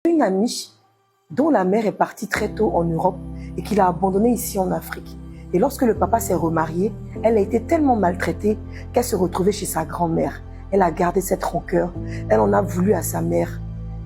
Une amie dont la mère est partie très tôt en Europe et qui l'a abandonnée ici en Afrique. Et lorsque le papa s'est remarié, elle a été tellement maltraitée qu'elle se retrouvait chez sa grand-mère. Elle a gardé cette rancœur, elle en a voulu à sa mère.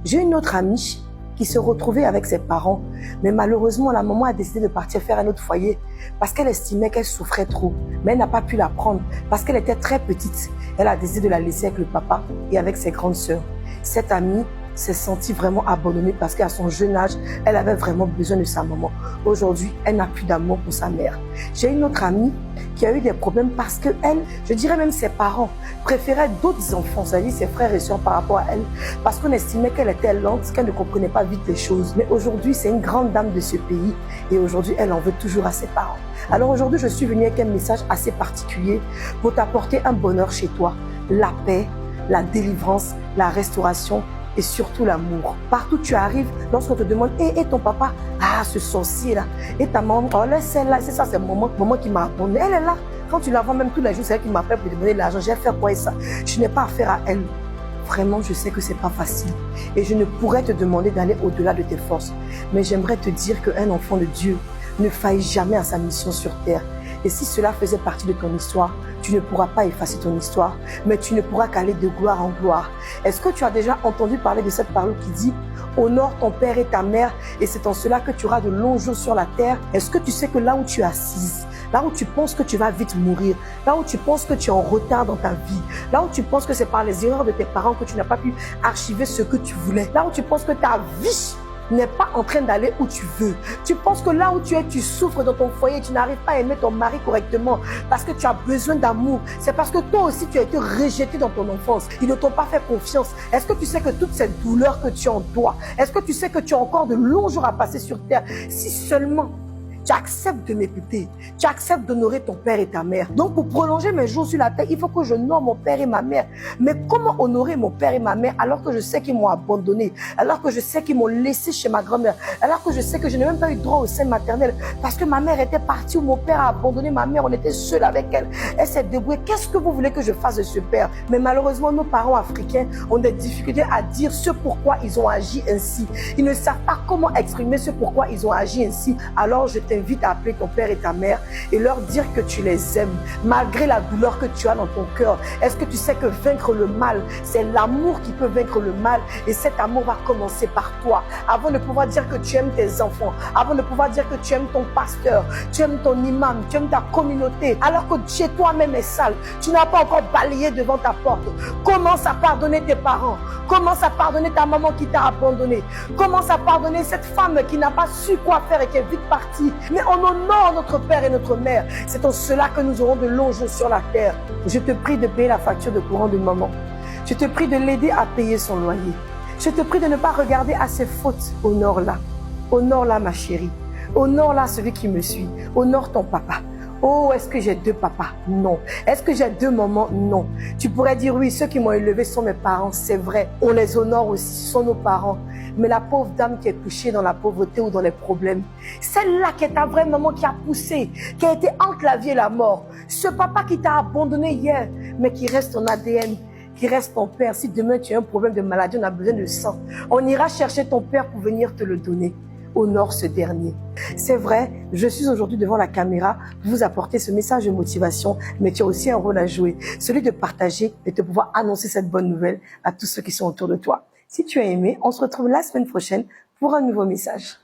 J'ai une autre amie qui se retrouvait avec ses parents, mais malheureusement la maman a décidé de partir faire un autre foyer parce qu'elle estimait qu'elle souffrait trop, mais elle n'a pas pu la prendre parce qu'elle était très petite. Elle a décidé de la laisser avec le papa et avec ses grandes sœurs. Cette amie s'est sentie vraiment abandonnée parce qu'à son jeune âge, elle avait vraiment besoin de sa maman. Aujourd'hui, elle n'a plus d'amour pour sa mère. J'ai une autre amie qui a eu des problèmes parce que elle, je dirais même ses parents, préféraient d'autres enfants, c'est-à-dire ses frères et sœurs par rapport à elle, parce qu'on estimait qu'elle était lente, qu'elle ne comprenait pas vite les choses. Mais aujourd'hui, c'est une grande dame de ce pays et aujourd'hui, elle en veut toujours à ses parents. Alors aujourd'hui, je suis venue avec un message assez particulier pour t'apporter un bonheur chez toi, la paix, la délivrance, la restauration et surtout l'amour. Partout où tu arrives, lorsqu'on te demande « Et ton papa ?» Ah, ce sorcier-là. Et ta maman, oh là, celle-là, c'est ça, c'est maman qui m'a abandonné. Elle est là. Quand tu la vois même tous les jours, c'est elle qui m'appelle pour demander de l'argent. J'ai fait quoi et ça? Je n'ai pas affaire à elle. Vraiment, je sais que c'est pas facile. Et je ne pourrais te demander d'aller au-delà de tes forces. Mais j'aimerais te dire qu'un enfant de Dieu ne faillit jamais à sa mission sur terre. Et si cela faisait partie de ton histoire, tu ne pourras pas effacer ton histoire, mais tu ne pourras qu'aller de gloire en gloire. Est-ce que tu as déjà entendu parler de cette parole qui dit « Honore ton père et ta mère, et c'est en cela que tu auras de longs jours sur la terre ». Est-ce que tu sais que là où tu es assise, là où tu penses que tu vas vite mourir, là où tu penses que tu es en retard dans ta vie, là où tu penses que c'est par les erreurs de tes parents que tu n'as pas pu archiver ce que tu voulais, là où tu penses que ta vie n'est pas en train d'aller où tu veux. Tu penses que là où tu es, tu souffres dans ton foyer, tu n'arrives pas à aimer ton mari correctement parce que tu as besoin d'amour. C'est parce que toi aussi, tu as été rejeté dans ton enfance. Ils ne t'ont pas fait confiance. Est-ce que tu sais que toute cette douleur que tu as en toi, est-ce que tu sais que tu as encore de longs jours à passer sur terre? Si seulement tu acceptes de m'écouter, tu acceptes d'honorer ton père et ta mère. Donc pour prolonger mes jours sur la terre, il faut que je honore mon père et ma mère. Mais comment honorer mon père et ma mère alors que je sais qu'ils m'ont abandonné, alors que je sais qu'ils m'ont laissé chez ma grand-mère, alors que je sais que je n'ai même pas eu droit au sein maternel parce que ma mère était partie ou mon père a abandonné ma mère, on était seul avec elle. Elle s'est débrouillée. Qu'est-ce que vous voulez que je fasse de ce père? Mais malheureusement, nos parents africains ont des difficultés à dire ce pourquoi ils ont agi ainsi. Ils ne savent pas comment exprimer ce pourquoi ils ont agi ainsi. Alors je t'invite à appeler ton père et ta mère et leur dire que tu les aimes, malgré la douleur que tu as dans ton cœur. Est-ce que tu sais que vaincre le mal, c'est l'amour qui peut vaincre le mal et cet amour va commencer par toi. Avant de pouvoir dire que tu aimes tes enfants, avant de pouvoir dire que tu aimes ton pasteur, tu aimes ton imam, tu aimes ta communauté, alors que chez toi-même est sale, tu n'as pas encore balayé devant ta porte. Commence à pardonner tes parents, commence à pardonner ta maman qui t'a abandonné, commence à pardonner cette femme qui n'a pas su quoi faire et qui est vite partie. Mais on honore notre père et notre mère. C'est en cela que nous aurons de longs jours sur la terre. Je te prie de payer la facture de courant de maman. Je te prie de l'aider à payer son loyer. Je te prie de ne pas regarder à ses fautes. Honore-la. Honore-la, ma chérie. Honore-la, celui qui me suit. Honore ton papa. Oh, est-ce que j'ai deux papas? Non. Est-ce que j'ai deux mamans? Non. Tu pourrais dire oui, ceux qui m'ont élevé sont mes parents. C'est vrai. On les honore aussi, ce sont nos parents. Mais la pauvre dame qui est couchée dans la pauvreté ou dans les problèmes, celle-là qui est ta vraie maman qui a poussé, qui a été entre la vie et la mort, ce papa qui t'a abandonné hier, mais qui reste ton ADN, qui reste ton père. Si demain tu as un problème de maladie, on a besoin de sang, on ira chercher ton père pour venir te le donner. Honore ce dernier. C'est vrai, je suis aujourd'hui devant la caméra pour vous apporter ce message de motivation, mais tu as aussi un rôle à jouer, celui de partager et de pouvoir annoncer cette bonne nouvelle à tous ceux qui sont autour de toi. Si tu as aimé, on se retrouve la semaine prochaine pour un nouveau message.